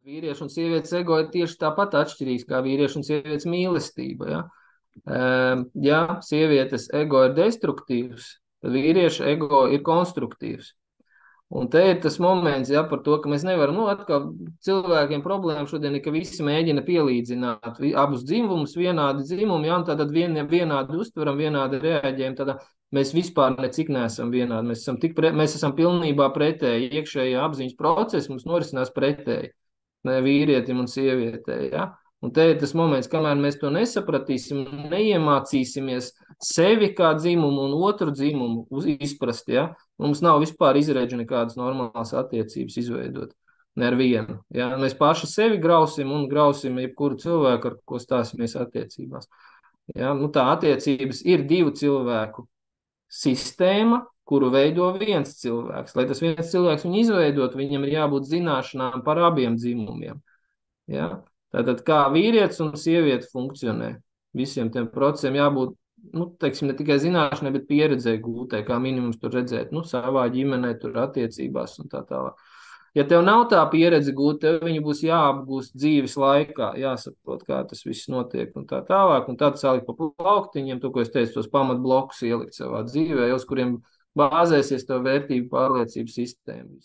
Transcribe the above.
Vīriešu un sievietes ego ir tieši tāpat atšķirīgs kā vīriešu un sievietes mīlestība. Ja? Ja sievietes ego ir destruktīvs, tad vīrieša ego ir konstruktīvs. Un te ir tas moments, ja, par to, ka mēs nevaram, atkal cilvēkiem problēma šodien ir, ka visi mēģina pielīdzināt abus dzimumus, vienādi dzimumi, ja, un tad vienādi uztveram, vienādi reaģējam, tad mēs vispār necik neesam vienādi. Mēs esam pilnībā pretēji, iekšējā apziņas procesa mums norisinās pretēji, ne vīrietim un sievietei, ja. Un te ir tas moments, kamēr mēs to nesapratīsim, neiemācīsimies sevi kā dzimumu un otru dzimumu izprast, ja, mums nav vispār izredzi nekādas normālas attiecības izveidot. Ne ar vienu. Ja? Mēs paši sevi grausim un grausim jebkuru cilvēku, ar ko stāsimies attiecībās. Ja? Tā attiecības ir divu cilvēku sistēma, kuru veido viens cilvēks. Lai tas viens cilvēks viņu izveidot, viņam ir jābūt zināšanām par abiem dzimumiem. Ja? Tātad kā vīrietis un sieviete funkcionē. Visiem tiem procesiem jābūt, teiksim, ne tikai zināšanai, bet pieredzē gūtai, kā minimums tur redzēt, savā ģimenē, tur attiecībās un tā tālāk. Ja tev nav tā pieredze gūta, tev viņa būs jāapgūst dzīves laikā, jāsaprot, kā tas viss notiek un tā tālāk, un tad salikt pa plauktiņiem, to, ko es teicu, tos pamatblokus ielikt savā dzīvē, uz kuriem bāzēsies tev vērtību pārliecības sistēmas.